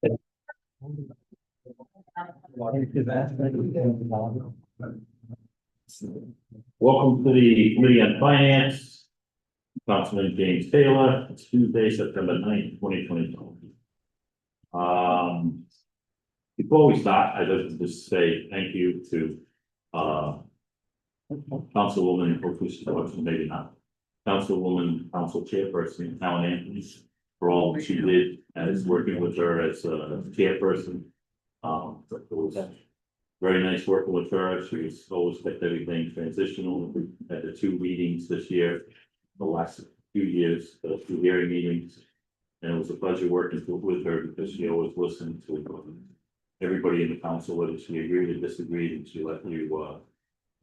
Welcome to the Committee on Finance. Councilman James Taylor. It's Tuesday, September 9th, 2022. Before we start, I'd like to just say thank you to Councilwoman, maybe not, Councilwoman, Council Chairperson, Alan Anthony, for all she did as working with her as a chairperson. It was very nice working with her. She's always kept everything transitional. We had the 2 meetings this year, the last few years, the 2 hearing meetings. And it was a pleasure working with her because she always listened to everybody in the council, whether she agreed or disagreed, and she let you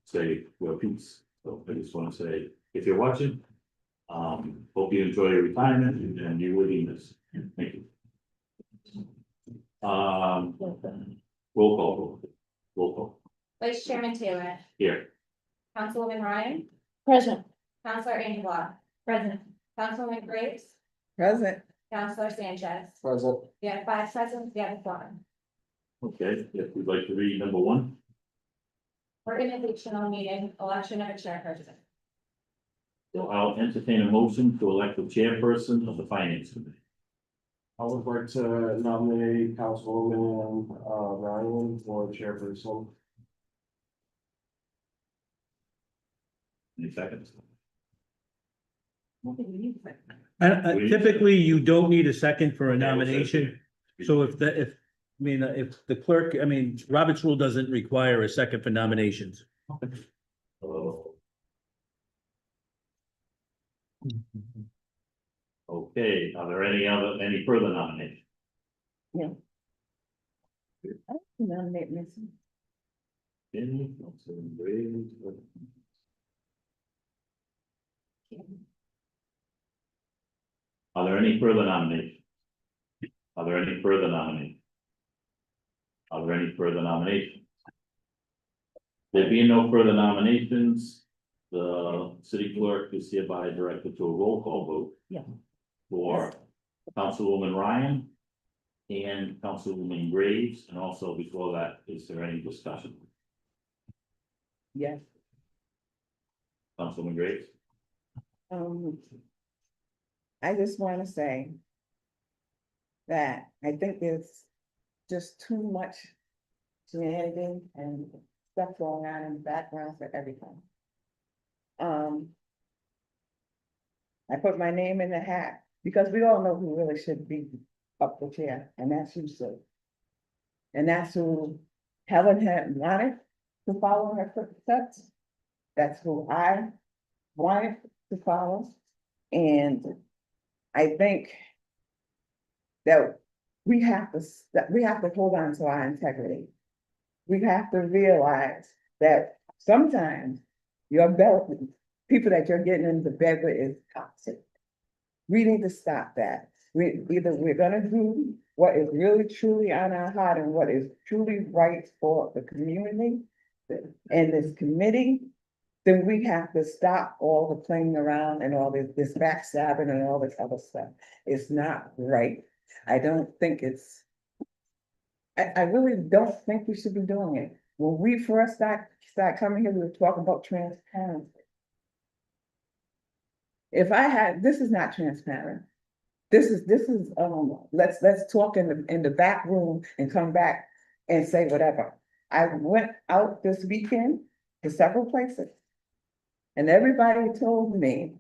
say your piece. So I just want to say, if you're watching, hope you enjoy your retirement and you will be missed. Thank you. Roll call. Roll call. Vice Chairman Taylor. Here. Councilwoman Ryan. Present. Councilor Angela. Present. Councilwoman Graves. Present. Councilor Sanchez. Present. We have 5 present, we have a quorum. Okay, if we'd like to read number 1. Organizational meeting, election of a chairperson. So I'll entertain a motion to elect the chairperson of the finance committee. I would like to nominate Councilwoman Ryan for chairperson. Any seconds? Typically, you don't need a second for a nomination. So if the clerk, Robert's rule doesn't require a second for nominations. Okay, are there any further nominations? Nominate Missy. Any? Councilman Graves? Are there any further nominations? Are there any further nominations? Are there any further nominations? There being no further nominations, the city clerk is hereby directed to a roll call vote. Yeah. For Councilwoman Ryan and Councilwoman Graves, and also before that, is there any discussion? Yes. Councilwoman Graves? I just want to say that I think there's just too much shenanigans and stuff going on in the background for everything. I put my name in the hat because we all know who really should be up the chair, and that's you, sir. And that's who Helen had wanted to follow her footsteps. That's who I wanted to follow. And I think that we have to hold on to our integrity. We have to realize that sometimes your belly, people that you're getting into bed with is toxic. We need to stop that. Either we're gonna do what is really truly on our heart and what is truly right for the community and this committee, then we have to stop all the playing around and all this backstabbing and all this other stuff. It's not right. I don't think I really don't think we should be doing it. When we first start coming here, we were talking about transparency. This is not transparent. This is, let's talk in the back room and come back and say whatever. I went out this weekend to several places. And everybody told me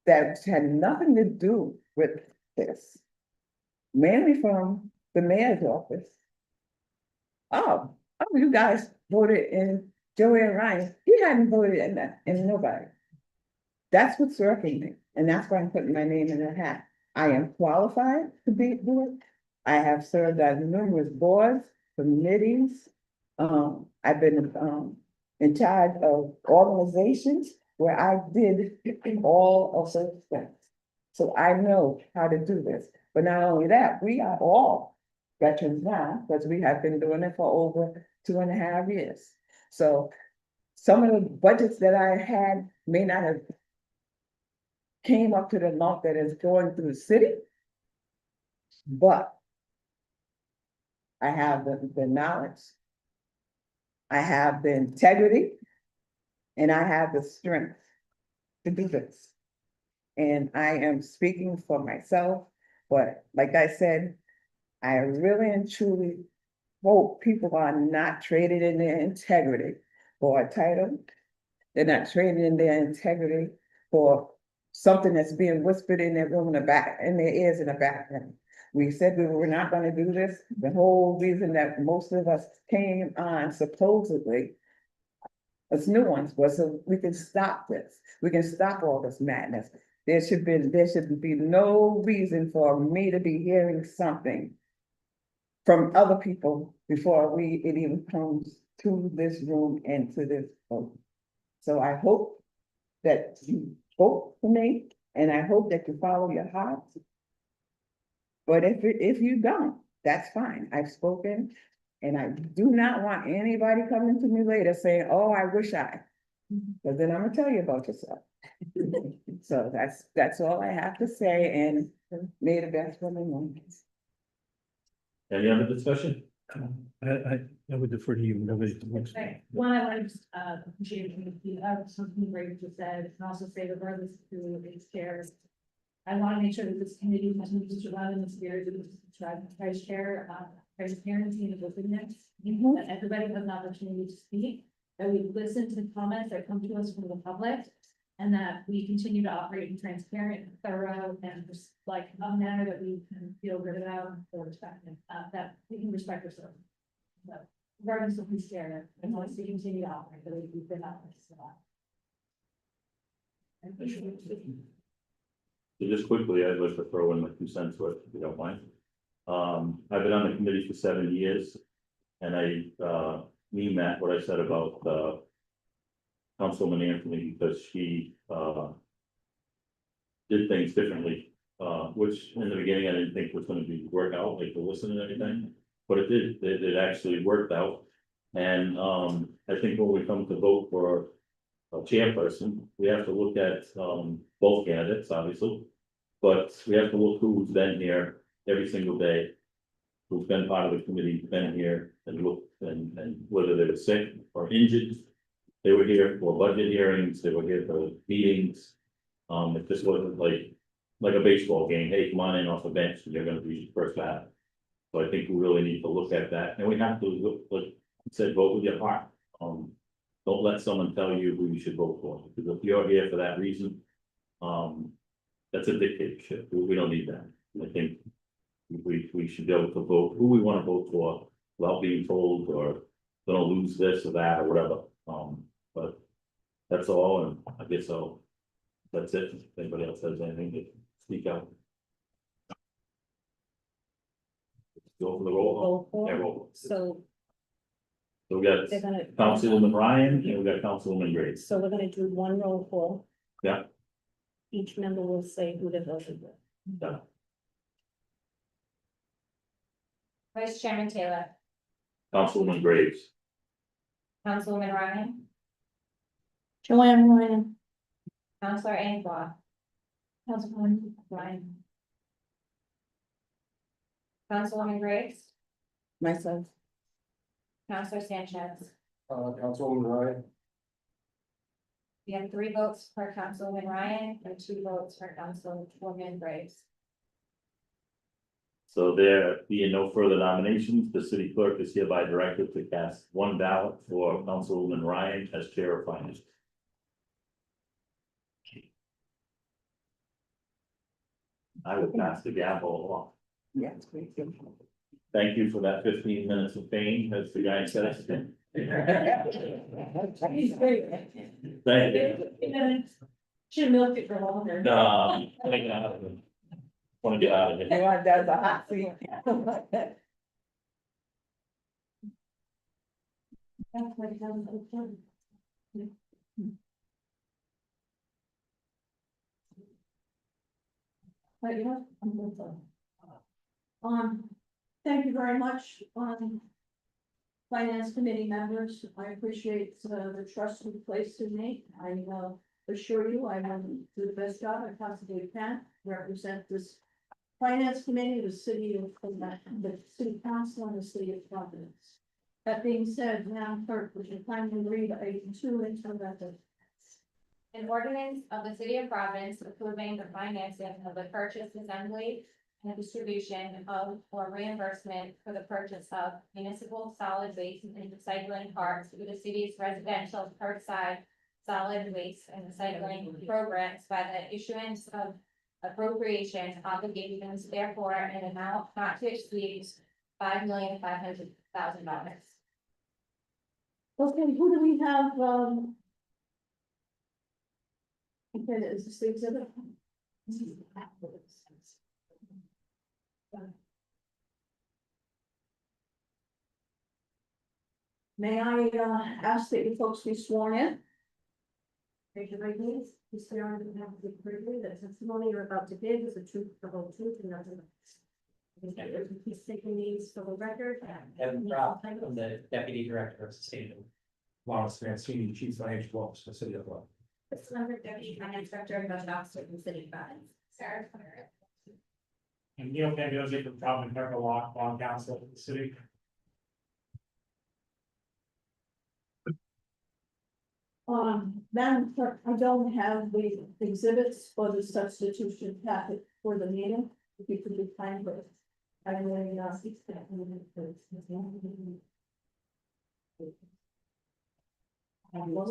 that had nothing to do with this. Mainly from the mayor's office. Oh, you guys voted in Joanne Ryan. He hadn't voted in nobody. That's what's circling me. And that's why I'm putting my name in the hat. I am qualified to do it. I have served on numerous boards, committees. I've been in charge of organizations where I did all of those things. So I know how to do this. But not only that, we are all veterans now because we have been doing it for over 2.5 years. So some of the budgets that I had may not have came up to the amount that is going through the city, but I have the knowledge. I have the integrity. And I have the strength to do this. And I am speaking for myself, but like I said, I really and truly hope people are not trading in their integrity for a title. They're not trading in their integrity for something that's being whispered in their room in the back, in their ears in the background. We said we were not gonna do this. The whole reason that most of us came on supposedly as new ones was so we can stop this. We can stop all this madness. There should be no reason for me to be hearing something from other people before it even comes to this room and to this vote. So I hope that you vote for me, and I hope that you follow your heart. But if you don't, that's fine. I've spoken, and I do not want anybody coming to me later saying, oh, I wish I. But then I'm gonna tell you about yourself. So that's all I have to say, and may the best woman win. Any other discussion? I would defer to you. Nobody. Right. One, I want to just appreciate something great you said, and also say regardless of who is chair. I want to make sure that this committee continues to run in the spirit of the vice chair, transparency and openness. That everybody has an opportunity to speak, that we listen to the comments that come to us from the public. And that we continue to operate in transparent, thorough, and just like a manner that we can feel good about or respect, that we can respect ourselves. So, regardless of who's chair, I want us to continue to operate the way we've been operating. So just quickly, I'd like to throw in my 2 cents worth, if you don't mind. I've been on the committee for 7 years, and I mean that, what I said about Councilwoman Anthony, because she did things differently, which in the beginning I didn't think was gonna work out, like to listen and everything, but it did, it actually worked out. And I think when we come to vote for a chairperson, we have to look at both candidates, obviously. But we have to look who's been here every single day, who's been part of the committee, been here, and look, and whether they were sick or injured. They were here for budget hearings, they were here for meetings. It just wasn't like a baseball game, hey, come on in off the bench, and you're gonna be first bat. So I think we really need to look at that, and we have to look, like I said, vote with your heart. Don't let someone tell you who you should vote for, because if you're here for that reason, that's a dictatorship, we don't need that. I think we should be able to vote who we wanna vote for, without being told, or gonna lose this or that, or whatever. But that's all, and I guess so. That's it. If anybody else has anything to speak out. Go for the roll call. Yeah, roll call. So So we got they're gonna. Councilwoman Ryan, and we got Councilwoman Grace. So we're gonna do one roll call. Yeah. Each member will say who they voted with. Yeah. Vice Chairman Taylor, Councilwoman Graves, Councilwoman Ryan, Joanne Ryan. Councilor Anqua, Councilwoman Ryan. Councilwoman Grace, Myself, Councilor Sanchez. Councilwoman Ryan. We have 3 votes for Councilwoman Ryan and 2 votes for Councilwoman Grace. so there being no further nominations, the city clerk is hereby directed to cast 1 ballot for Councilwoman Ryan as chair of finance. I will pass the gavel along. yes, please. Thank you for that 15 minutes of fame, as the guy said. Thank you. Should have milked it for longer. No, I wanna get out of it. Wanna get out of You it. want that as a hot seat? But you know, I'm good for. Thank you very much, Finance Committee members. I appreciate the trust you placed in me. I assure you I will do the best job I possibly can, represent this Finance Committee, the city of, the city council and the city of Providence. That being said, Madam Clerk, would you kindly read item 2 into the record? An ordinance of the city of Providence approving the financing of the purchase, assembly, and distribution of or reimbursement for the purchase of municipal solid waste and recycling carts through the city's residential curbside solid waste and recycling programs by the issuance of appropriation obligations, therefore an amount not to exceed $5,500,000. Okay, who do we have, okay, is this the exhibit? May I, ask that you folks be sworn in? Raise your right hand. You swear on behalf of the authority that testimony you're about to give is the truth, the whole truth, and nothing but. Please state your names for the record. Kevin Proud, I'm the Deputy Director of Sustainability. Lawrence Mancini, Chief Financial Officer, City of London. This is under Deputy Finance Director and Budget Officer in the City of Providence. Sarah. And Neil Cambiose from Providence Member Law Council of the city. Madam Clerk, I don't have the exhibits or the substitution packet for the meeting. If you could be kind with. I really, was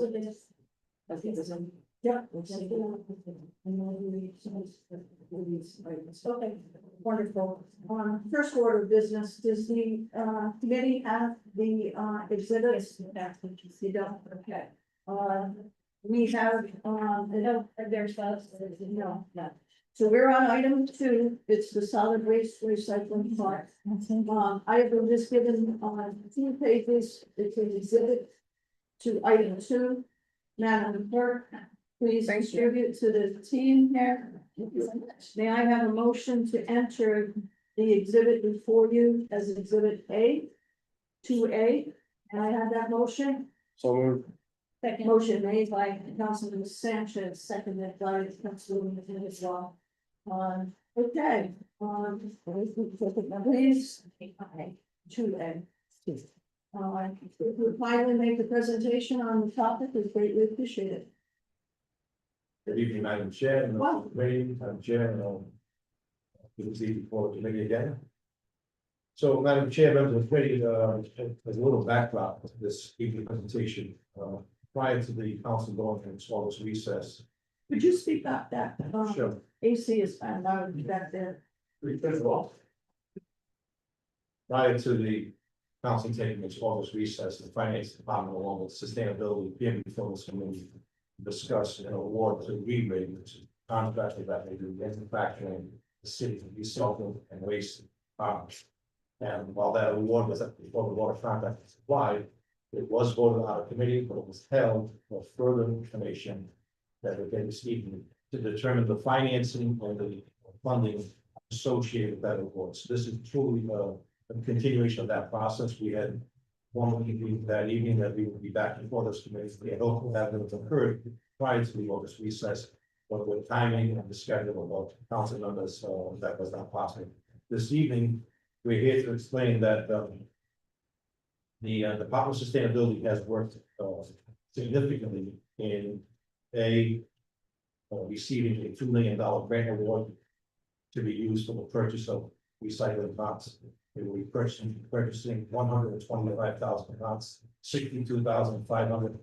it this? Yeah. Okay, wonderful. First order of business, does the committee have the exhibits? You don't, okay. We have, There's those. no. So we're on item 2, it's the solid waste recycling part. I have been just given, 2 pages, it's an exhibit to item 2. Madam Clerk, please Thank you. distribute to the team here. May I have a motion to enter the exhibit before you as exhibit A, 2A? Can I have that motion? So moved. Second. Motion made by Councilman Sanchez, seconded by Councilwoman Islam. Okay, please. 2A. If you finally make the presentation on the topic, we greatly appreciate it. Good evening, Madam Chair, and Wow. Madam Chair, and good to see you before the committee again. So, Madam Chair, members of the committee, as a little backdrop to this evening presentation, prior to the council going into its August recess. Could you speak up that, Sure. AC is found out back there. First of all, prior to the council taking its August recess, the finance department along with sustainability, PM Phillips committee discussed an award to Reed, which is contracted that they do manufacturing, the city recycling and waste departments. And while that award was before the water contract was applied, it was voted out of committee, but it was held for further information that we're getting this evening to determine the financing and the funding associated with that award. So this is truly a continuation of that process. We had one meeting that evening that we would be back before this committee. We had hoped that would have occurred prior to the August recess, but with timing and the schedule of both council members, that was not possible. This evening, we're here to explain that the Department of Sustainability has worked significantly in receiving a $2 million grant award to be used for the purchase of recycling pots. We will be purchasing 125,000 pots, 62,500.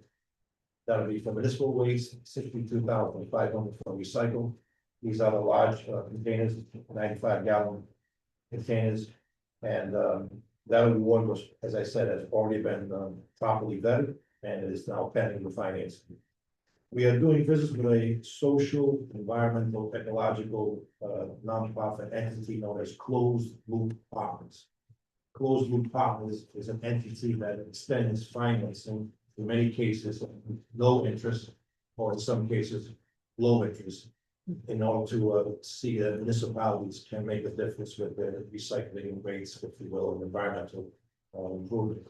That'll be for municipal waste, 62,500 for recycle. These are the large containers, 95-gallon containers. And that award was, as I said, has already been properly vetted and it is now pending the financing. We are doing business with a social, environmental, ecological, nonprofit entity known as Closed Loop Partners. Closed Loop Partners is an entity that extends financing, in many cases, no interest, or in some cases, low interest, in order to see that municipalities can make a difference with their recycling rates, if you will, and environmental improvement.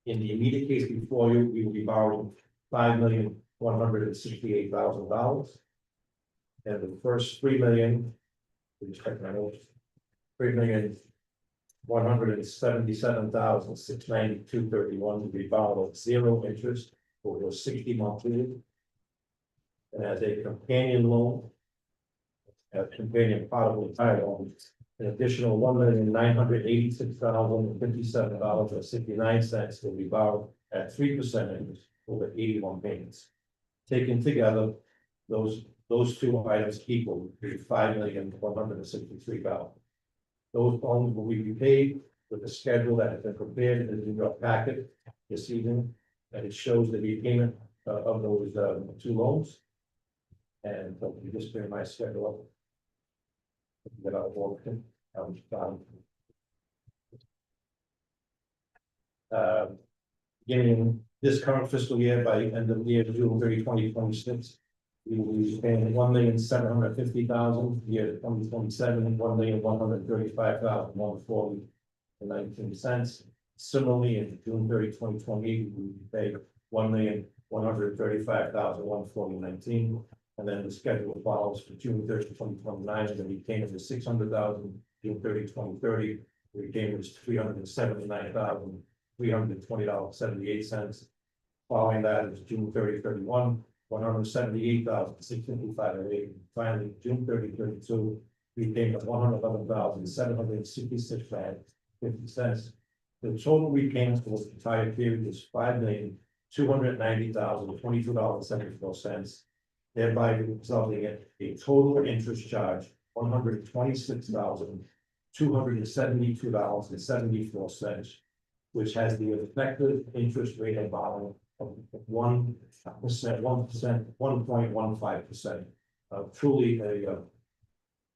In the immediate case before you, we will be borrowing $5,168,000. And the first $3 million $3,177,692.31 to be borrowed at 0 interest over a 60-month period. And as a companion loan, a companion part of the entire loan, an additional $1,986,057.69 will be borrowed at 3% interest over 81 payments. Taken together, those two items equal to $5,163,000. Those loans will be repaid with a schedule that has been prepared in your packet this evening, and it shows the repayment of those two loans. And you just bring my schedule up. That I'll walk in. Beginning this current fiscal year by end of year June 30, 2026, we will be paying $1,750,000. Year 2027, $1,135,140.19. Similarly, in June 30, 2028, we will pay $1,135,140.19. And then the schedule follows for June 30, 2029, and the repayment is $600,000. June 30, 2030, the repayment is $379,320.78. Following that is June 30, 31, $178,655.08. Finally, June 30, 32, repayment of $111,766.50. The total repayments for the entire period is $5,290,022.74. Thereby resulting in a total interest charge $126,272.74, which has the effective interest rate of borrowing of 1%, 1.15%. Truly a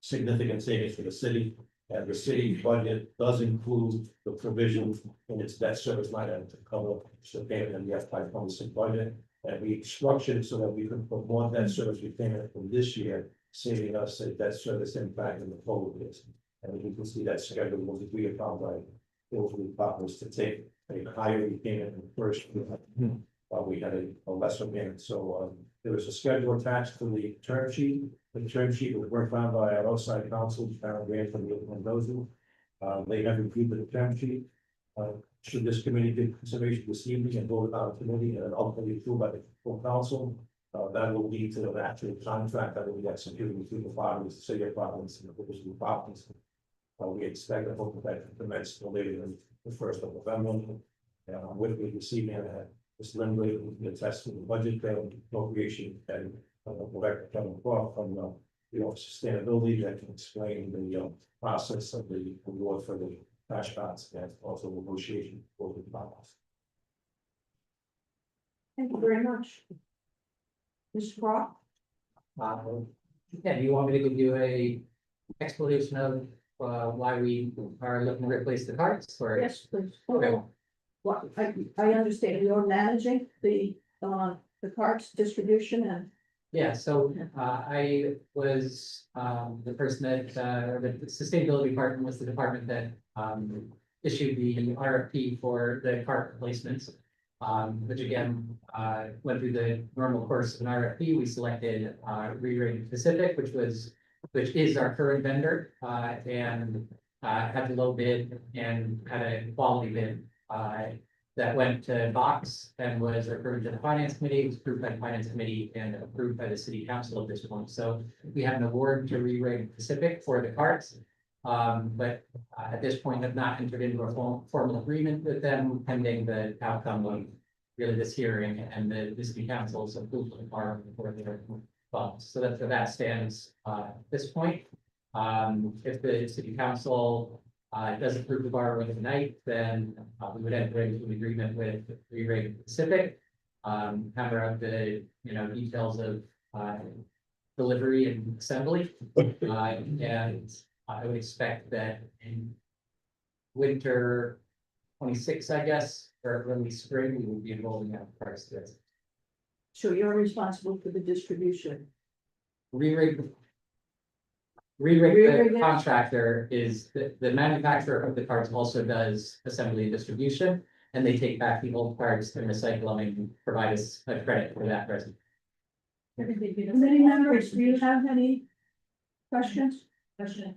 significant savings for the city, and the city budget does include the provision in its debt service line item to cover the payment in the FY26 budget. And we structured it so that we could put more debt service repayment from this year, saving us a debt service impact in the total years. And you can see that schedule was agreed upon by those partners to take a higher repayment in the first year, while we had a lesser payment. So there was a schedule attached to the term sheet. The term sheet was worked on by our outside counsel, Karen Grant from Mendoza. They have reviewed the term sheet. Should this committee give consideration this evening and vote on committee and ultimately approved by the full council, that will lead to an actual contract that will be executed between the parties, the city of Providence and the village of Providence. We expect and hope that to commence no later than the 1st of November. With me this evening, Ms. Lindley will be attest to the budget appropriation and Director Kevin Croft from the Office of Sustainability that can explain the process of the award for the cash balance and also negotiation for the balance. Thank you very much. Mr. Croft? Yeah, do you want me to give you a explanation of why we are looking to replace the carts or? Yes, please. Okay. What, I understand you're managing the carts distribution and. Yeah, so I was the person that the sustainability department was the department that issued the RFP for the cart replacements. Which again went through the normal course of an RFP. We selected Re-Ring Pacific, which is our current vendor, and had the low bid and had a quality bid that went to Box and was approved to the finance committee. It was approved by the finance committee and approved by the city council at this point. So we have an award to Re-Ring Pacific for the carts. But at this point have not entered into a formal agreement with them pending the outcome of really this hearing and the city council's approval for their funds. So that's where that stands at this point. If the city council does approve the borrowing tonight, then we would enter into an agreement with Re-Ring Pacific. Hammer out the details of delivery and assembly. And I would expect that in winter 26, I guess, or early spring, we will be enrolling out parts to this. So you're responsible for the distribution. Re-Ring, Re-Ring the contractor is, the manufacturer of the parts also does assembly and distribution, and they take back the old parts and recycle them and provide us a credit for that present. Committee members, do you have any questions? question.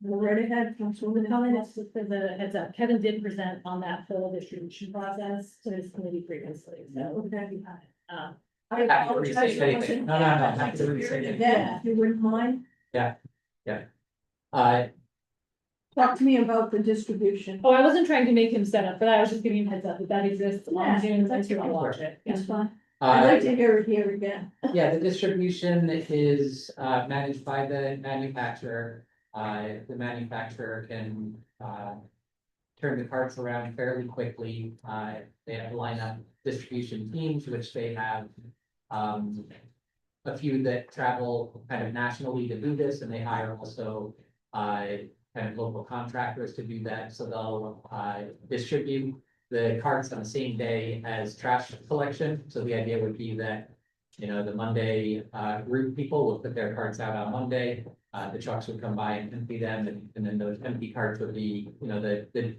Go right ahead, The Councilwoman comment Collins. is just for the heads up, Kevin did present on that full distribution process to his committee previously, so. Okay. Um, I Happy to restate apologize. anything. No, happy to restate anything. Again, if you wouldn't mind, talk to me about the distribution. Oh, I wasn't trying to make him set up, but I was just giving you a heads up that exists Yeah, on Zoom, that's if you want to fine. watch it. It's fine. I'd like to hear it here again. Yeah, the distribution is managed by the manufacturer. The manufacturer can turn the carts around fairly quickly. They have lineup distribution teams, which they have a few that travel kind of nationally to do this, and they hire also kind of local contractors to do that. So they'll distribute the carts on the same day as trash collection. So the idea would be that, you know, the Monday group people will put their carts out on Monday. The trucks would come by and empty them, and then those empty carts would be, you know, the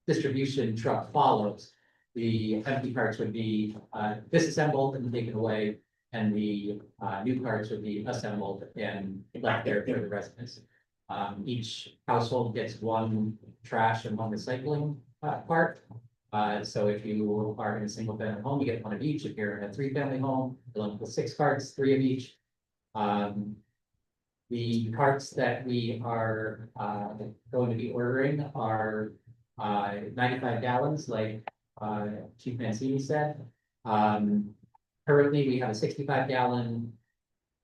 distribution truck follows. The empty carts would be disassembled and taken away, and the new carts would be assembled and left there for the residents. Each household gets one trash and one recycling cart. So if you are in a single family home, you get one of each. If you're in a 3-family home, you'll have 6 carts, 3 of each. The carts that we are going to be ordering are 95 gallons, like Chief Mancini said. Currently, we have a 65-gallon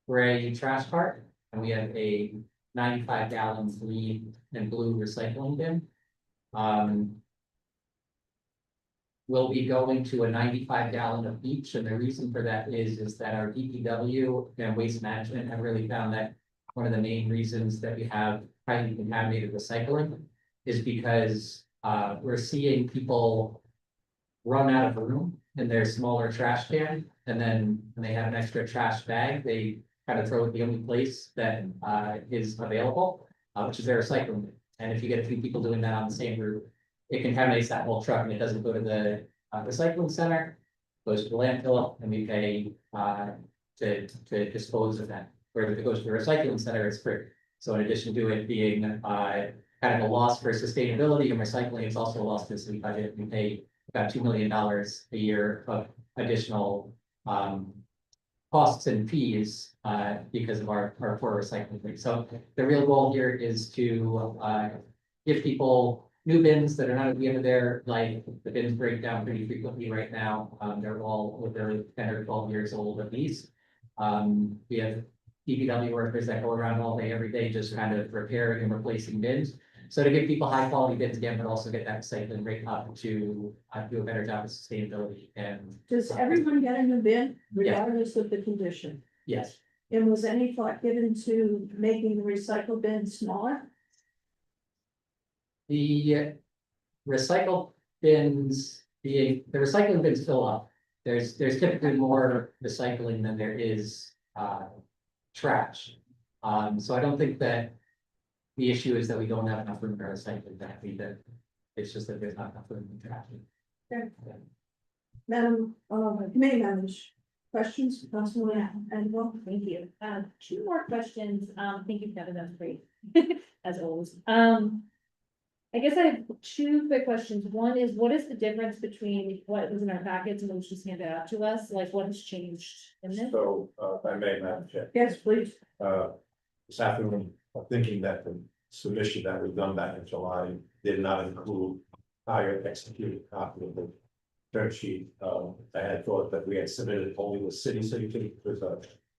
gray trash cart, and we have a 95-gallon green and blue recycling bin. We'll be going to a 95-gallon of each, and the reason for that is that our DPW and Waste Management have really found that one of the main reasons that we have highly contaminated recycling is because we're seeing people run out of room in their smaller trash can, and then when they have an extra trash bag, they kind of throw it the only place that is available, which is their recycling bin. And if you get a few people doing that on the same route, it contaminates that whole truck, and it doesn't go to the recycling center, goes to the landfill, and we pay to dispose of that. Where if it goes to the recycling center, it's free. So in addition to it being kind of a loss for sustainability and recycling, it's also a loss to the city budget. We pay about $2 million a year of additional costs and fees because of our poor recycling rate. So the real goal here is to give people new bins that are not at the end of their life. The bins break down pretty frequently right now. They're all over 10 or 12 years old at least. We have DPW workers that go around all day, every day, just kind of repairing and replacing bins. So to give people high quality bins again, but also get that recycling rate up to do a better job of sustainability. And Does everyone get a new bin regardless of the condition? yes, And was any thought given to making the recycle bin smaller? the recycle bins the recycling bins fill up. There's typically more recycling than there is trash. So I don't think that the issue is that we don't have enough room for recycling. That it's just that there's not enough room for trash. Okay. Madam, committee members, questions, Councilwoman, and well, Thank you. 2 more questions. Thank you, Kevin, that's great, as always. I guess I have 2 quick questions. One is, what is the difference between what was in our packets and what was just handed out to us? Like, what has changed in this? So, if I may, Madam Chair, yes, please. this afternoon, I'm thinking that the submission that was done back in July did not include higher executed copy of the term sheet. I had thought that we had submitted only the city signature because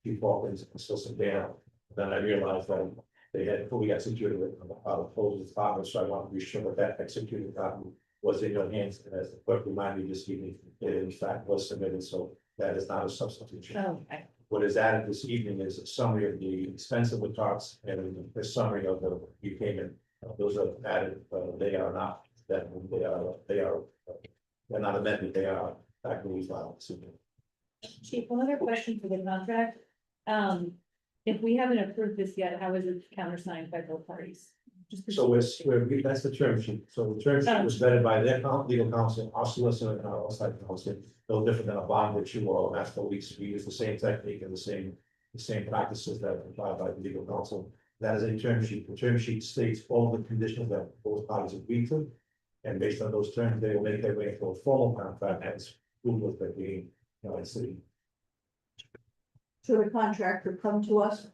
Chief Hawkins and Assistant Dan. Then I realized that they had fully executed it on the proposal department, so I wanted to be sure that that executed copy was in your hands. And as the clerk reminded me this evening, it in fact was submitted, so that is not a substitution. Oh, okay. What is added this evening is a summary of the expense of the carts and the summary of the repayment. Those are added, they are not, that they're not amended, they are factory filed. Chief, one other question for the contract. If we haven't approved this yet, how is it countersigned by both parties? Just So that's the term sheet. So the term sheet was vetted by their legal counsel, our solicitor, and our outside counsel. No different than a bond issue or a master lease. We use the same technique and the same practices that are applied by the legal counsel. That is a term sheet. The term sheet states all the conditions that both parties agree to. And based on those terms, they will make their way for a formal contract as approval of the city. Should a contractor come to us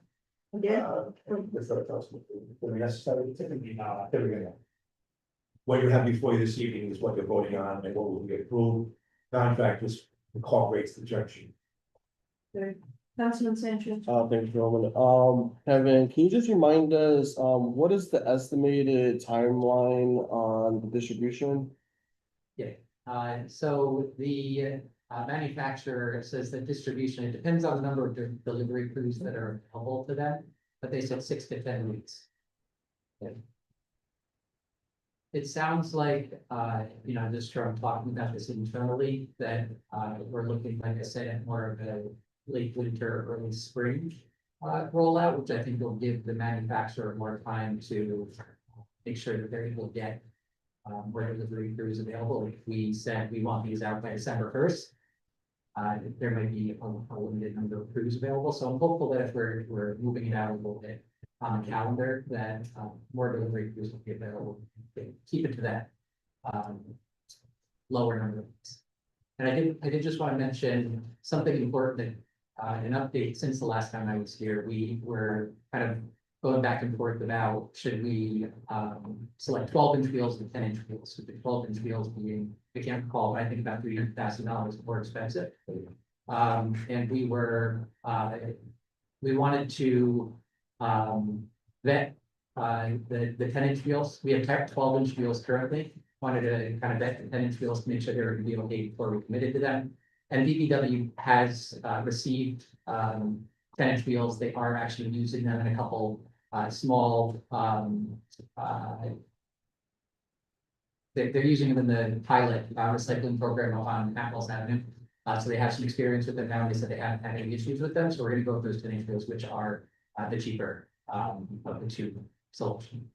again? What you have before you this evening is what you're voting on and what will be approved. Contractors incorporates the term sheet. Councilman Sanchez? Thank you, Roman. Kevin, can you just remind us, what is the estimated timeline on the distribution? So the manufacturer says that distribution, it depends on the number of delivery crews that are available to them, but they said 6 to 10 weeks. Yeah. It sounds like, just from talking about this internally, that we're looking, like I said, at more of a late winter, early spring rollout, which I think will give the manufacturer more time to make sure that they're able to get more delivery crews available. If we said we want these out by December 1st, there might be a limited number of crews available. So I'm hopeful that if we're moving it out a little bit on the calendar, that more delivery crews will be available. Keep it to that lower number of weeks. And I did just want to mention something important that an update since the last time I was here. We were kind of going back and forth about should we select 12-inch wheels and 10-inch wheels, with the 12-inch wheels being, I can't recall, but I think about $300,000 more expensive. And we wanted to vet the 10-inch wheels. We have 12-inch wheels currently. Wanted to kind of vet the 10-inch wheels to make sure they were going to be okay before we committed to them. And DPW has received 10-inch wheels. They are actually using them in a couple small, they're using them in the pilot recycling program on Apples Avenue. So they have some experience with them now. They said they haven't had any issues with them. So we're going to go with those 10-inch wheels, which are the cheaper of the two solutions.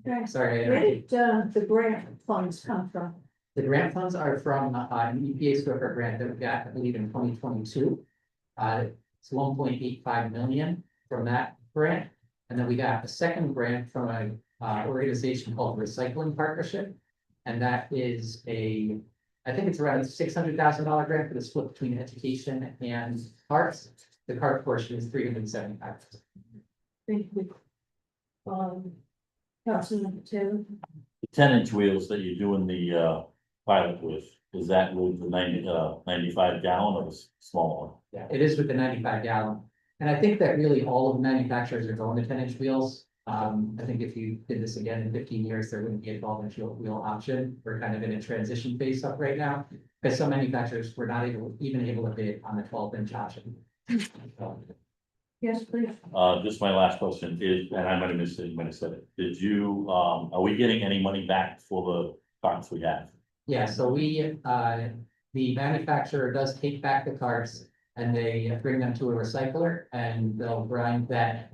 Okay. Sorry. Where did the grant funds come from? The grant funds are from an EPA SWIFT grant that we got, I believe, in 2022. It's 1.85 million from that grant. And then we got a second grant from an organization called Recycling Partnership. And that is I think it's around $600,000 grant for the split between education and carts. The cart portion is $375,000. Thank you. Councilman Taylor? The 10-inch wheels that you're doing the pilot with, is that with the 95 gallon or the small one? Yeah, it is with the 95 gallon. And I think that really all of the manufacturers are going to 10-inch wheels. I think if you did this again in 15 years, there wouldn't be a 12-inch wheel option. We're kind of in a transition phase up right now, because some manufacturers were not even able to bid on the 12-inch option. Yes, please. Just my last question is, and I might have missed it when I said it, did you, are we getting any money back for the carts we have? Yeah, so the manufacturer does take back the carts and they bring them to a recycler and they'll grind that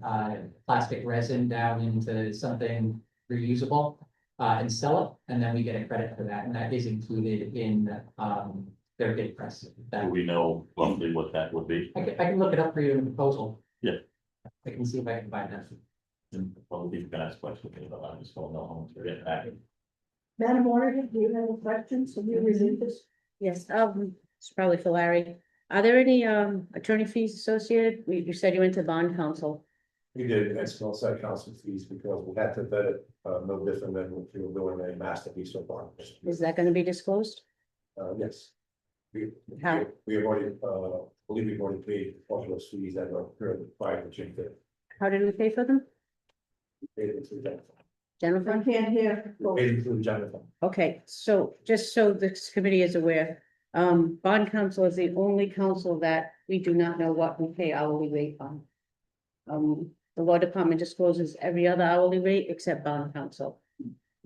plastic resin down into something reusable and sell it, and then we get a credit for that, and that is included in their bid price. Do we know roughly what that would be? I can look it up for you in the proposal. Yeah. I can see if I can find that. And probably you can ask questions, but I just don't know how much we're getting back. Madam Auditor, do you have any questions? Have you reviewed this? Yes, it's probably for Larry. Are there any attorney fees associated? You said you went to bond counsel. We did, and small site council fees because we had to vet it, no different than what you were doing a masterpiece of art. Is that gonna be disclosed? Yes. How? We have already, believe we've already paid all those fees that were incurred prior to change it. How did we pay for them? Paid it through that. General I fund? can't hear. Paid it through the general fund. Okay, so just so this committee is aware, bond counsel is the only counsel that we do not know what we pay hourly rate on. The law department discloses every other hourly rate except bond counsel.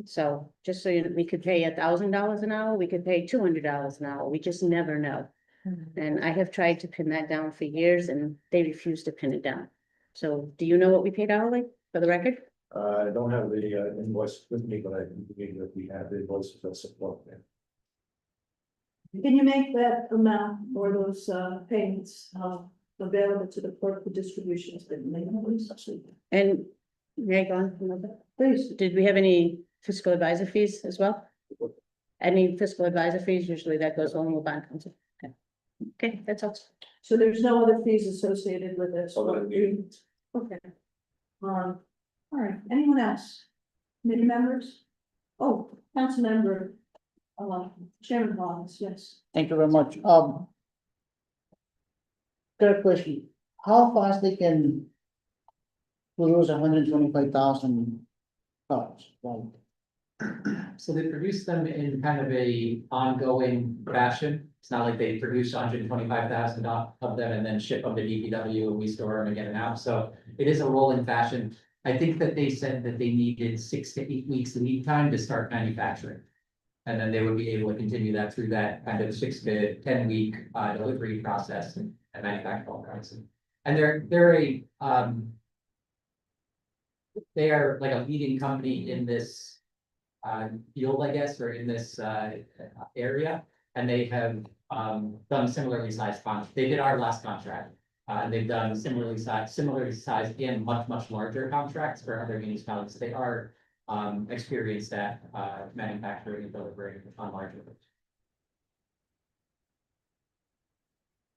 So just so you know, we could pay $1,000 an hour, we could pay $200 an hour, we just never know. And I have tried to pin that down for years and they refuse to pin it down. So do you know what we paid hourly for the record? I don't have the invoice with me, but I believe that we have the invoices that support that. Can you make that amount or those payments available to the clerk for distribution has been made. And may I go on? Please. Did we have any fiscal advisor fees as well? Any fiscal advisor fees? Usually that goes along with bond counsel. Okay. Okay, that's all. So there's no other fees associated with this? Other than the- Okay. All right, anyone else? Committee members? Oh, council member, Chairman Collins, yes. Thank you very much. Third question, how fast they can produce 125,000 cars, right? So they produce them in kind of a ongoing fashion. It's not like they produce 125,000 of them and then ship them to DPW and we store them and get them out. So it is a rolling fashion. I think that they said that they needed 6 to 8 weeks lead time to start manufacturing. And then they would be able to continue that through that kind of 6 to 10 week delivery process and manufacture all kinds. And they are like a leading company in this field, I guess, or in this area. And they have done similarly sized contracts. They did our last contract. And they've done similarly sized and much larger contracts for other municipalities. They are experienced at manufacturing and delivering on larger.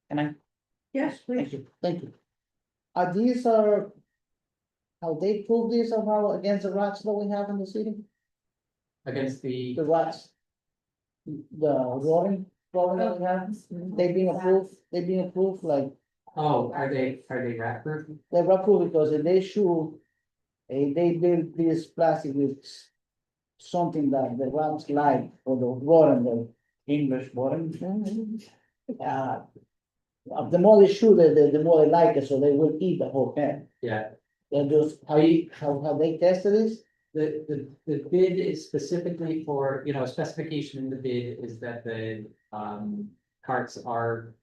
Can I? Yes, Thank please. you, thank you. These are, how they prove these somehow against the rocks that we have in the city, Against the rocks? The roaring that we have, they being approved, like, Oh, are they rat proof? they're approved because if they shoot. They build this plastic with something that the rocks like, or the rodent, the English rodent. The more they shoot it, the more they like it, so they will eat the whole can. Yeah, They're just, how they tested this? the bid is specifically for, you know, a specification in the bid is that the carts are.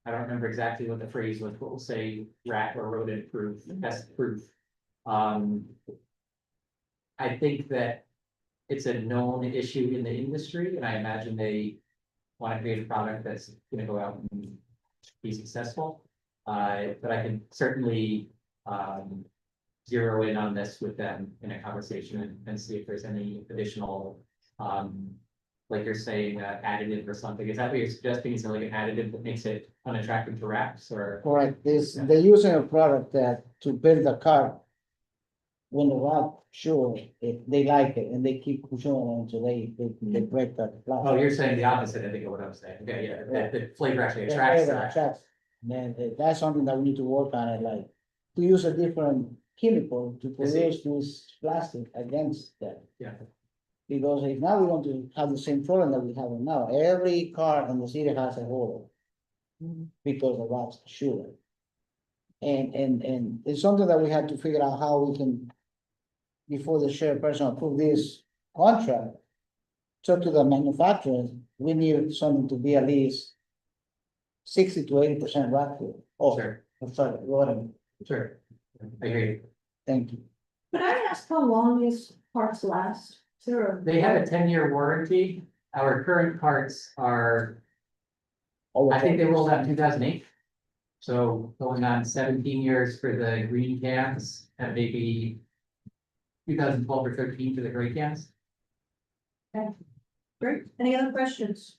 I don't remember exactly what the phrase was, but we'll say rat or rodent proof, pest proof. I think that it's a known issue in the industry, and I imagine they want to create a product that's gonna go out and be successful. But I can certainly zero in on this with them in a conversation and see if there's any additional, like you're saying, additive or something. Is that what you're suggesting? Is there like an additive that makes it unattractive to wraps or? Correct, they're using a product that to build a car. When the rock sure, they like it and they keep pushing it until they break that plastic. Oh, you're saying the opposite, I think of what I was saying. Okay, yeah, the flavor actually attracts that. Attracts. Then that's something that we need to work on it, like, to use a different chemical to produce this plastic against that. Yeah. Because if now we want to have the same problem that we have now, every car in the city has a hole. Because of rocks sugar. And it's something that we had to figure out how we can. Before the chairperson approve this contract. Talk to the manufacturers, we need something to be at least. 60 to 80% rock wool. Oh, Sure, I'm sorry, water. sure. I hear you. Thank you. Could I ask how long these parts last? Is there a? They have a 10-year warranty. Our current parts are, I think they rolled out in 2008. So going on 17 years for the green cans and maybe 2012 or 13 for the gray cans. Great, any other questions?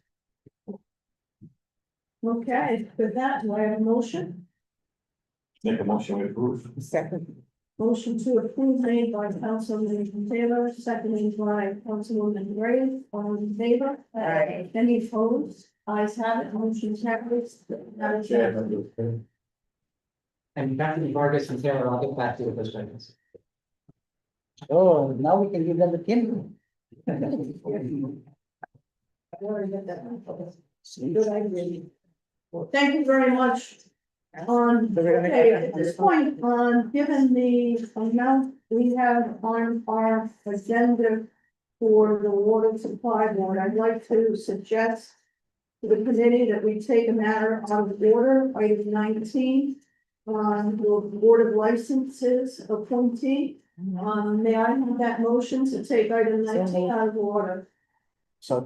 Okay, with that, do I have a motion? Make a motion to approve. Second, Motion to approve made by Councilman Taylor, seconded by Councilwoman Gray, all in favor? Aye. Any opposed? Ayes have it, motion carries. Madam Chair. And Captain Vargas and Taylor, I'll get back to you with those questions. Oh, now we can give them the chemical. Good idea. Well, thank you very much. Okay, at this point, given the amount we have on our agenda for the water supply board, I'd like to suggest to the committee that we take a matter out of order, item 19, on the board of licenses appointee. May I have that motion to take item 19 out of order? So,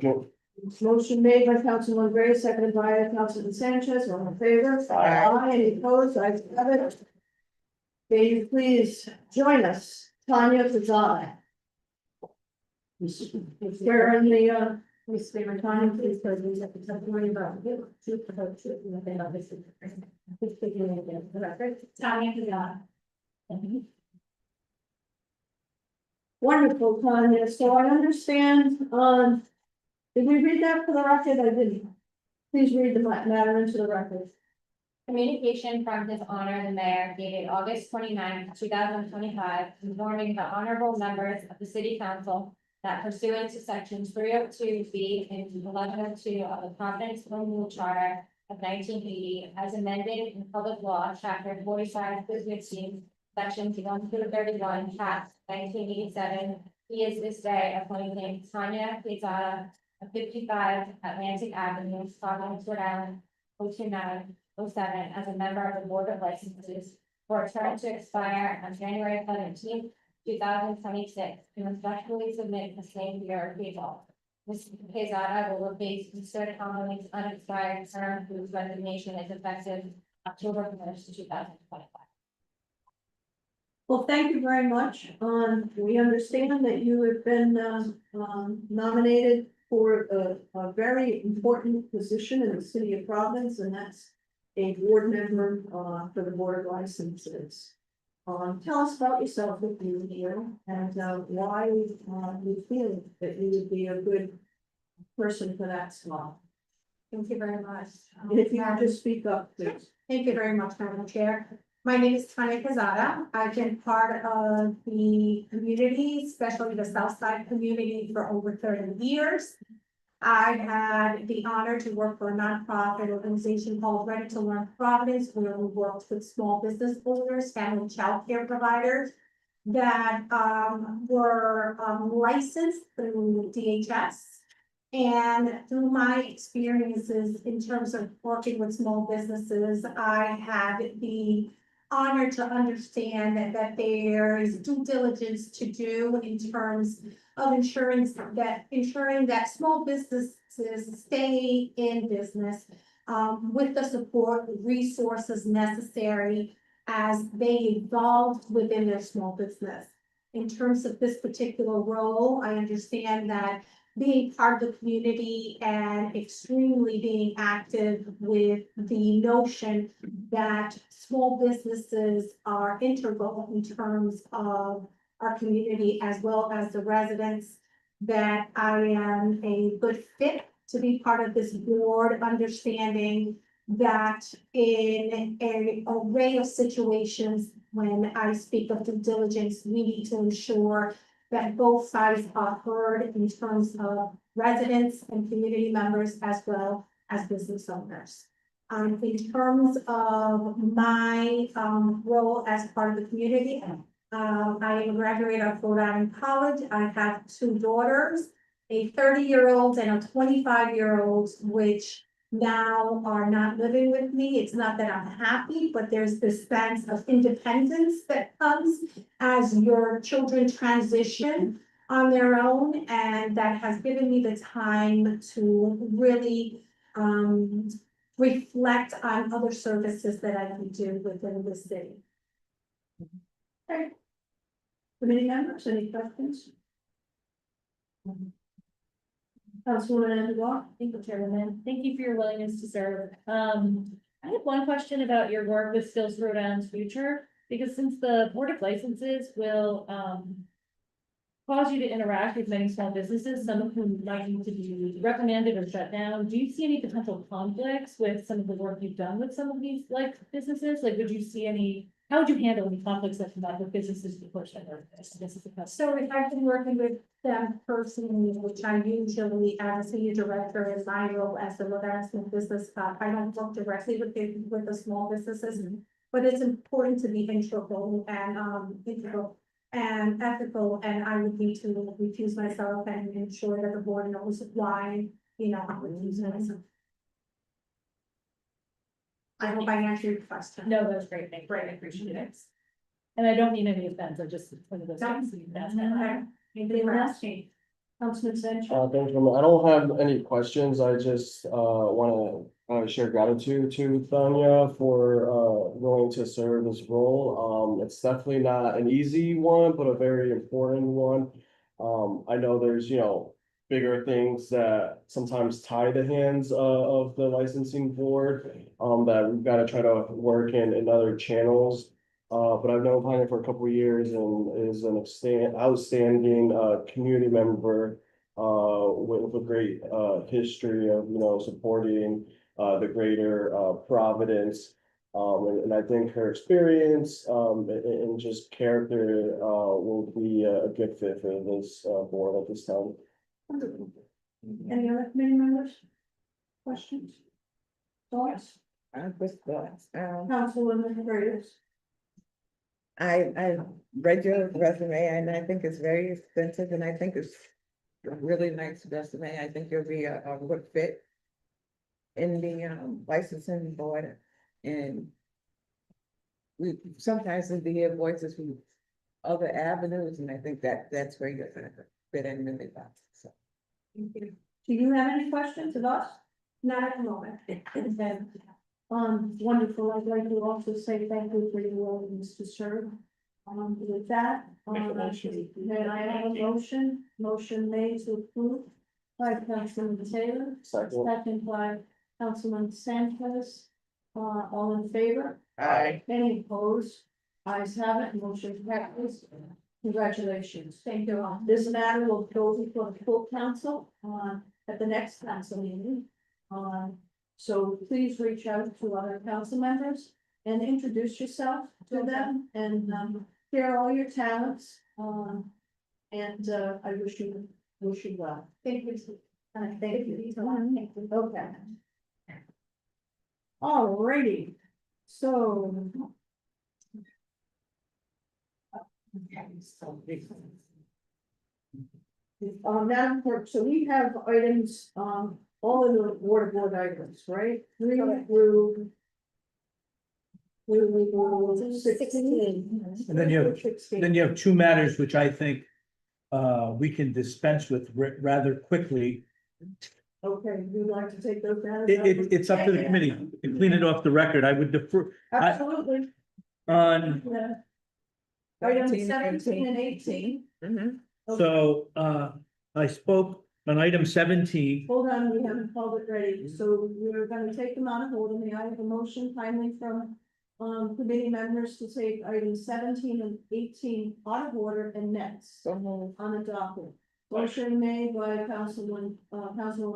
Motion made by Councilman Gray, seconded by Councilman Sanchez, all in favor? Aye. Any opposed? I have it. May you please join us, Tanya Fazada. Swear in the, We swear in Tanya, please, because we have to tell you about you. Truth about truth, and nothing but this. Please take your name again, for the record. Tanya Kazan. wonderful, Tanya, so I understand, did we read that for the record? I didn't. Please read the matter into the record. Communication from His Honor the Mayor dated August 29th, 2025, informing the honorable members of the City Council that pursuant to section 302B and 1102 of the Providence Rule Charter of 1980, as amended in Public Law, Chapter 45, Business Use, Sections 1 through 31, Cap 1987, he is this day appointing Tanya Pizzata of 55 Atlantic Avenue, Providence, Rhode Island, 02907, as a member of the Board of Licenses for a term to expire on January 17th, 2026, and respectfully submit the same to your approval. Ms. Pizzata will replace Mr. Conley's unexpired term, whose resignation is effective October 1st, 2025. Well, thank you very much. We understand that you have been, nominated for a very important position in the city of Providence, and that's a board member, for the Board of Licenses. Tell us about yourself, if you here, and, why, you feel that you would be a good person for that slot. Thank you very much. And if you could just speak up, please. Thank you very much, Madam Chair. My name is Tanya Pizzata. I've been part of the community, especially the South Side community, for over 30 years. I had the honor to work for a nonprofit organization called Ready to Learn Providence, where we worked with small business owners, family child care providers that were licensed through DHS. And through my experiences in terms of working with small businesses, I had the honor to understand that there is due diligence to do in terms of ensuring that small businesses stay in business with the support resources necessary as they evolve within their small business. In terms of this particular role, I understand that being part of the community and extremely being active with the notion that small businesses are integral in terms of our community as well as the residents, that I am a good fit to be part of this board, understanding that in an array of situations, when I speak of due diligence, we need to ensure that both sides are heard in terms of residents and community members as well as business owners. In terms of my role as part of the community, I am a graduate of Rhode Island College. I have two daughters, a 30-year-old and a 25-year-old, which now are not living with me. It's not that I'm happy, but there's this sense of independence that comes as your children transition on their own, and that has given me the time to really reflect on other services that I can do within the city. Okay. Committee members, any questions? Councilwoman Andrew. Thank you, Chairwoman. Thank you for your willingness to serve. I have one question about your work with Skills Rhode Island's future, because since the Board of Licenses will cause you to interact with many small businesses, some of whom might need to be reprimanded or shut down, do you see any potential conflicts with some of the work you've done with some of these businesses? Like, would you see any, how would you handle any conflicts that come up with businesses before So if I've been working with them personally, which I usually, as a senior director, in my role as the Rhode Island Small Business, I don't work directly with the small businesses, but it's important to be integral and ethical, and I would need to recuse myself and ensure that the board knows why, I would recuse myself. I hope I answered your question. No, that was great. Thank you. I appreciate it. And I don't mean any offense. I just one of those things. Anything else? Councilman Sanchez. Thank you. I don't have any questions. I just, wanna, share gratitude to Tanya for, willing to serve this role. It's definitely not an easy one, but a very important one. I know there's, bigger things that sometimes tie the hands, of the licensing board, that we've gotta try to work in other channels. But I've known Tanya for a couple of years and is an outstanding, community member, with a great, history of, supporting, the greater, Providence. And I think her experience, and just character, will be a good fit for this, board at this time. Any other committee members? Questions? Thoughts? Councilwoman Graves. I read your resume and I think it's very extensive and I think it's a really nice resume. I think you'll be a good fit in the licensing board, and we sometimes need to hear voices from other avenues, and I think that's where you're gonna fit in really well. So. Do you have any questions of us? Not at the moment. Okay. Wonderful. I'd like to also say thank you for your willingness to serve. With that, may I have a motion made to approve by Councilman Taylor, second by Councilman Sanchez. All in favor? Aye. Any opposed? Ayes have it, motion carries. Congratulations. Thank you all. This matter will go before the full council, at the next council meeting. So please reach out to other council members and introduce yourself to them and, share all your talents. And, I wish you well. Thank you. Thank you. Okay. Alrighty, so. Madam Clerk, so we have items, all of the water board items, right? Three through 16. And then you have, 16. then you have two matters which I think we can dispense with rather quickly. Okay, you'd like to take those down? It's up to the committee to clean it off the record. I would defer Absolutely. on, Yeah. Item 17 and 18. so I spoke on item 17. Hold on, we haven't called it ready, so we're gonna take them out of order. May I have a motion kindly from committee members to take items 17 and 18 out of order and next on the docket. Motion made by Councilwoman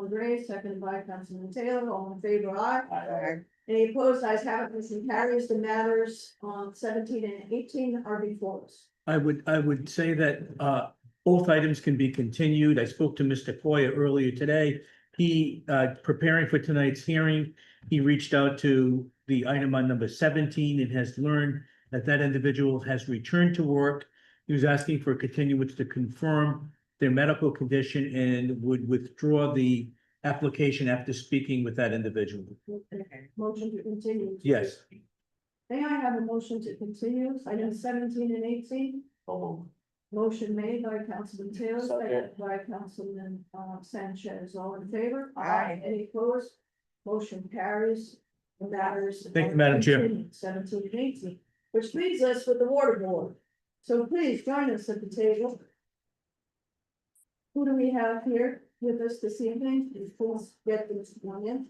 Gray, seconded by Councilman Taylor, all in favor, aye. Aye. Any opposed, ayes have it, motion carries. The matters on 17 and 18 are before us. I would say that both items can be continued. I spoke to Mr. Koya earlier today. He preparing for tonight's hearing, he reached out to the item on number 17 and has learned that that individual has returned to work. He was asking for a continuance to confirm their medical condition and would withdraw the application after speaking with that individual. Okay. Motion to continue. Yes. May I have a motion to continue, item 17 and 18? Motion made by Councilman Taylor, seconded by Councilman Sanchez, all in favor? Aye. Any opposed? Motion carries. The matters. Thank you, Madam Chair. 17 and 18, which leaves us with the water board. So please join us at the table. Who do we have here with us this evening? Please get this one in.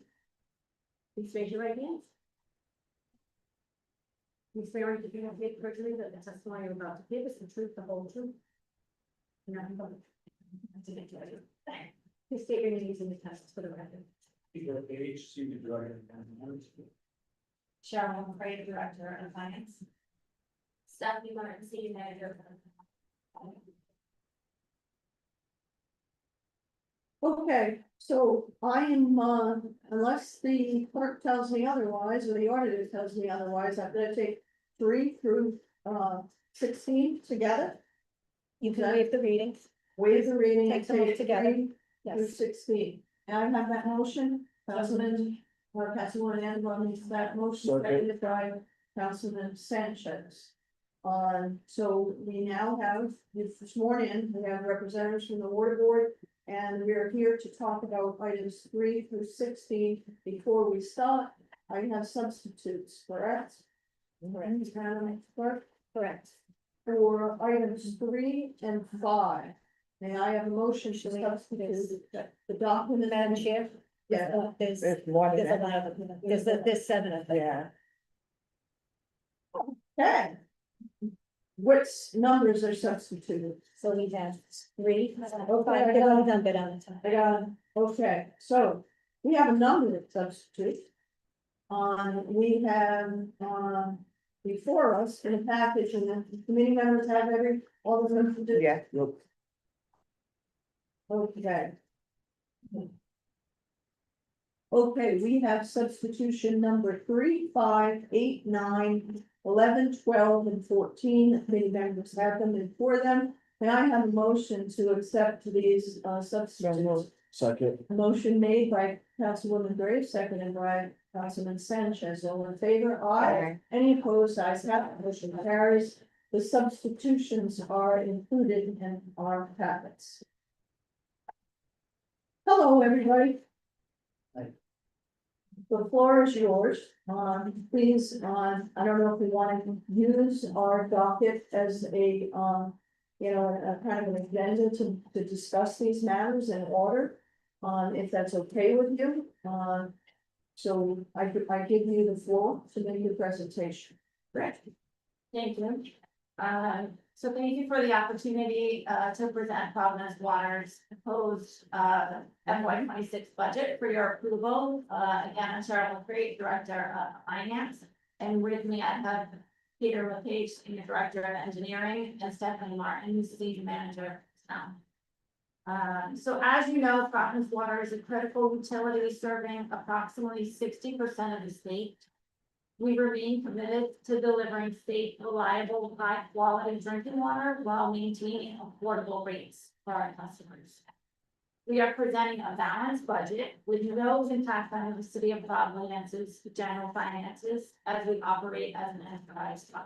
Please raise your right hand. You swear to give the perjury that the testimony you're about to give is the truth, the whole truth. And nothing but the truth. Please state your names and the tests for the record. Cheryl Craig, Director of Finance. Stephanie Martin, City Manager. Okay, so I am, unless the clerk tells me otherwise, or the auditor tells me otherwise, I'm gonna take 3 through 16 together. You can waive the readings. Waive the reading and Take them all take together. 3 through 16. And I have that motion, Councilman, or Councilwoman Anne, makes that motion, Second. seconded by Councilman Sanchez. So we now have, this morning, we have representatives from the water board. And we're here to talk about items 3 through 16. Before we start, I have substitutes, correct? Madam Clerk? Correct. For items 3 and 5. May I have a motion to substitute the document? Madam Chair? Yeah. There's It's more than a that. lot of, there's 7 of them. Yeah. Okay. What numbers are substituted? So we have 3. Okay. They're all done, but on the time. I got, okay, so we have a number of substitutes. We have, before us in a package, and the committee members have all of them to do. Yeah. Okay. Okay, we have substitution number 3, 5, 8, 9, 11, 12, and 14. The committee members have them and for them. May I have a motion to accept these substitutes? Second. Motion made by Councilwoman Graves, seconded by Councilman Sanchez. All in favor? Aye. Any opposed? Ayes have it. Motion carries. The substitutions are included in our packets. Hello, everybody. The floor is yours. Please, I don't know if we want to use our docket as a, a kind of an agenda to discuss these matters in order. If that's okay with you. So I give you the floor to make your presentation. Right. Thank you. So thank you for the opportunity to present Providence Water's proposed FY 26 budget for your approval. Again, I'm Cheryl Crate, Director of Finance, and with me I have Peter LePage, Senior Director of Engineering, and Stephanie Martin, who's Senior Manager now. So as you know, Providence Water is a critical utility serving approximately 60% of the state. We remain committed to delivering safe, reliable, high quality drinking water while maintaining affordable rates for our customers. We are presenting a balanced budget with no impact on the city of Providence's general finances as we operate as an enterprise fund.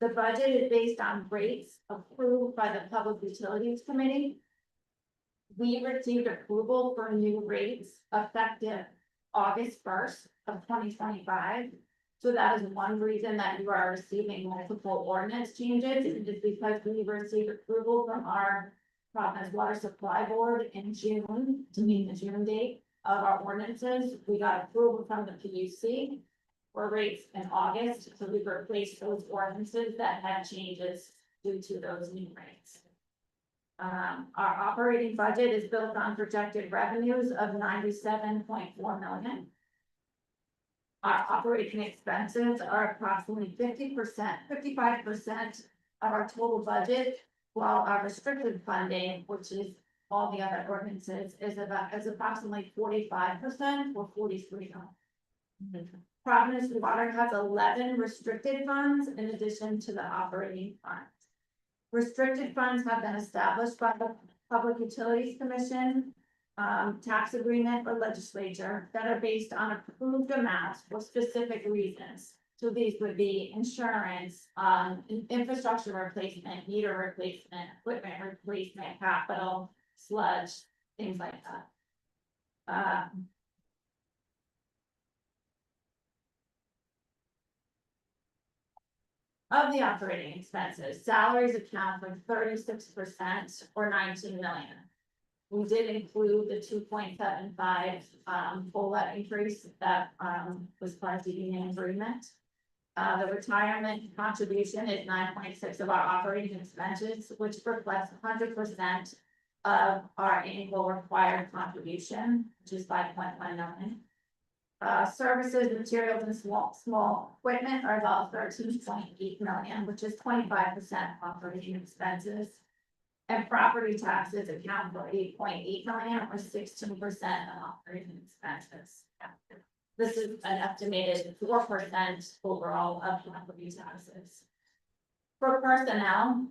The budget is based on rates approved by the Public Utilities Committee. We received approval for new rates effective August 1st of 2025. So that is one reason that you are receiving multiple ordinance changes, is because we received approval from our Providence Water Supply Board in June to meet the June date of our ordinances. We got approval from the PUC for rates in August, so we replaced those ordinances that had changes due to those new rates. Our operating budget is built on projected revenues of 97.4 million. Our operating expenses are approximately 55% of our total budget, while our restricted funding, which is all the other ordinances, is approximately 45% or 43%. Providence Water has 11 restricted funds in addition to the operating funds. Restricted funds have been established by the Public Utilities Commission, tax agreement or legislature that are based on approved amounts for specific reasons. So these would be insurance, infrastructure replacement, meter replacement, equipment replacement, capital, sludge, things like that. Of the operating expenses, salaries account for 36% or 19 million. We did include the 2.75 COLA increase that was part of the union agreement. The retirement contribution is 9.6 of our operating expenses, which reflects 100% of our annual required contribution, which is 5.1 million. Services, materials, and small equipment are about 13.8 million, which is 25% operating expenses. And property taxes account for 8.8 million or 16% of operating expenses. This is an estimated 4% overall of property taxes. For personnel,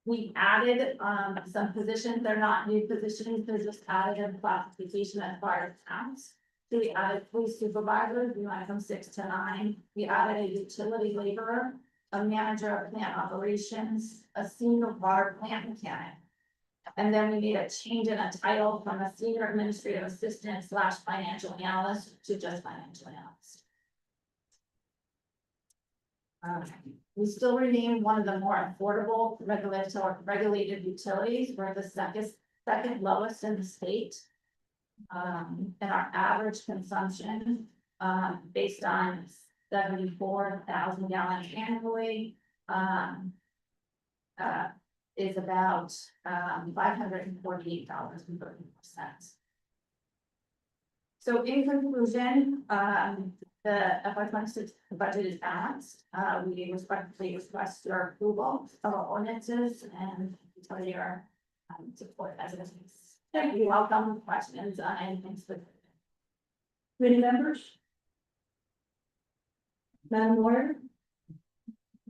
we added some positions. They're not new positions, they're just added in classification as part of towns. So we added police supervisors, we went from 6 to 9. We added a utility laborer, a manager of plant operations, a senior water plant mechanic. And then we made a change in a title from a senior administrative assistant / financial analyst to just financial analyst. We still remain one of the more affordable regulated utilities. We're the second lowest in the state. And our average consumption, based on 74,000 gallons annually, is about $548.30. So in conclusion, the FY 26 budget is balanced. We respectfully request your approval of our ordinances and tell your support as it is. Thank you. Welcome questions on anything specific. Committee members? Madam Lawyer?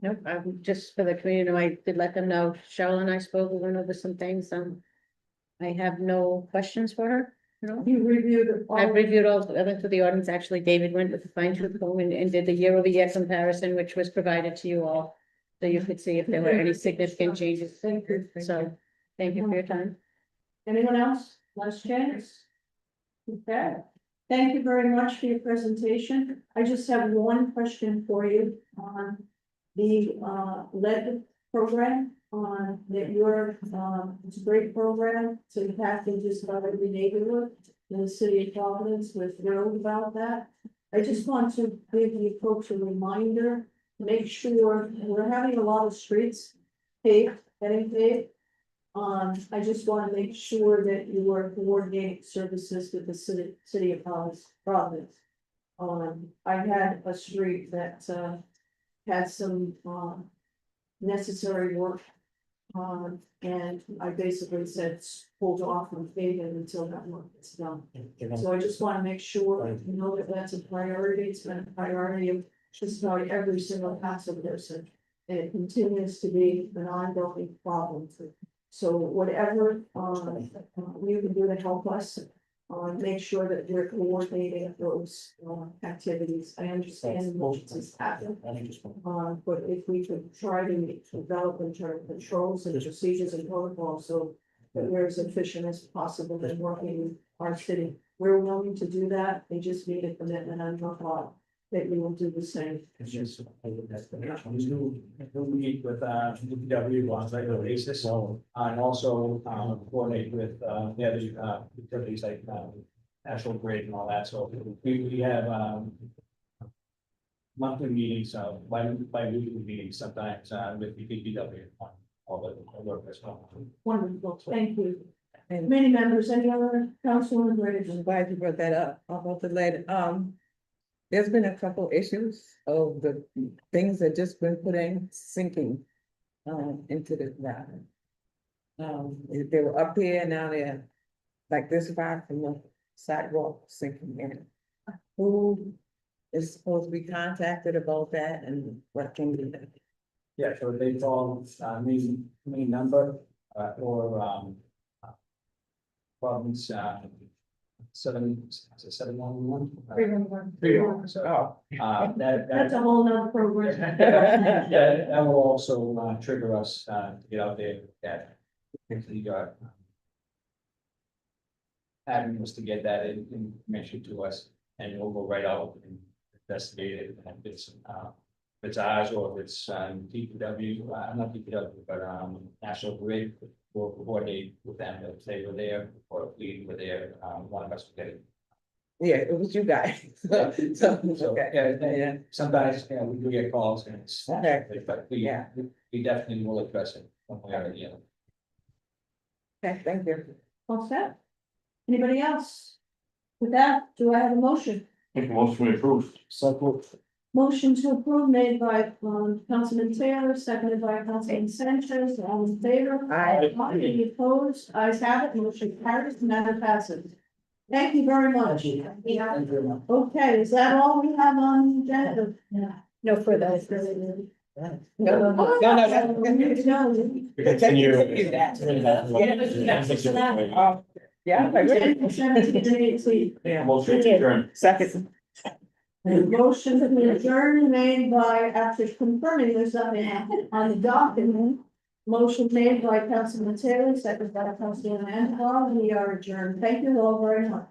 Nope, just for the community, I did let them know, Cheryl and I spoke, we went over some things, I have no questions for her, no. You reviewed. I've reviewed all, I went through the ordinance, actually, David went with the fine tooth comb and did the year-over-year comparison, which was provided to you all. So you could see if there were any significant changes, Thank you. so, thank you for your time. Anyone else? Last chance? Okay, thank you very much for your presentation. I just have one question for you on the lead program that you're, it's a great program. So you have to just about every neighborhood in the city of Providence. We're thrilled about that. I just want to give you folks a reminder, make sure we're having a lot of streets paved, getting paved. I just want to make sure that you are coordinating services with the city of Providence. I had a street that had some necessary work. And I basically said, hold off on paving until that work is done. So I just want to make sure you know that that's a priority. It's been a priority of just about every single council person. And it continues to be an ongoing problem. So whatever you can do to help us, make sure that we're coordinating those activities. I understand emergencies happen. But if we could try to develop internal controls and procedures and protocols, so that we're as efficient as possible in working with our city. We're willing to do that. They just need a commitment on your part that you will do the same. Yes. We meet with DPW on a regular basis, and also coordinate with the other utilities like National Grid and all that. So we have monthly meetings, bi-weekly meetings sometimes with the DPW on all the work as well. Wonderful, thank you. And many members, any other council members? I'm glad you brought that up about the lead. There's been a couple issues of the things that just been put in sinking into the ground. They were up here, now they're like this far from the sidewalk sinking in. Who is supposed to be contacted about that and what can be done? Yeah, so they call main number or Providence 711. 311. So That's a whole nother program. that will also trigger us to get out there. That actually got having us to get that information to us, and we'll go right out and investigate it. And if it's ours or if it's DPW, not DPW, but National Grid, we'll coordinate with them if they were there or if we were there. One of us will get it. Yeah, it was you guys. So, Okay. yeah, sometimes, we do get calls and it's, Okay. but Yeah. we definitely will address it one way or the other. Okay, thank you. What's that? Anybody else? With that, do I have a motion? Make a motion approved. Motion to approve made by Councilman Taylor, seconded by Councilman Sanchez, all in favor? Aye. Any opposed? Ayes have it, motion carries, matter passes. Thank you very much. Okay, is that all we have on the agenda? No further. No. Yeah. 17 and 18. Yeah. Motion to adjourn. Second. Motion to adjourn made by, after confirming there's nothing on the document. Motion made by Councilman Taylor, second by Councilman Antoine. We are adjourned. Thank you all very much.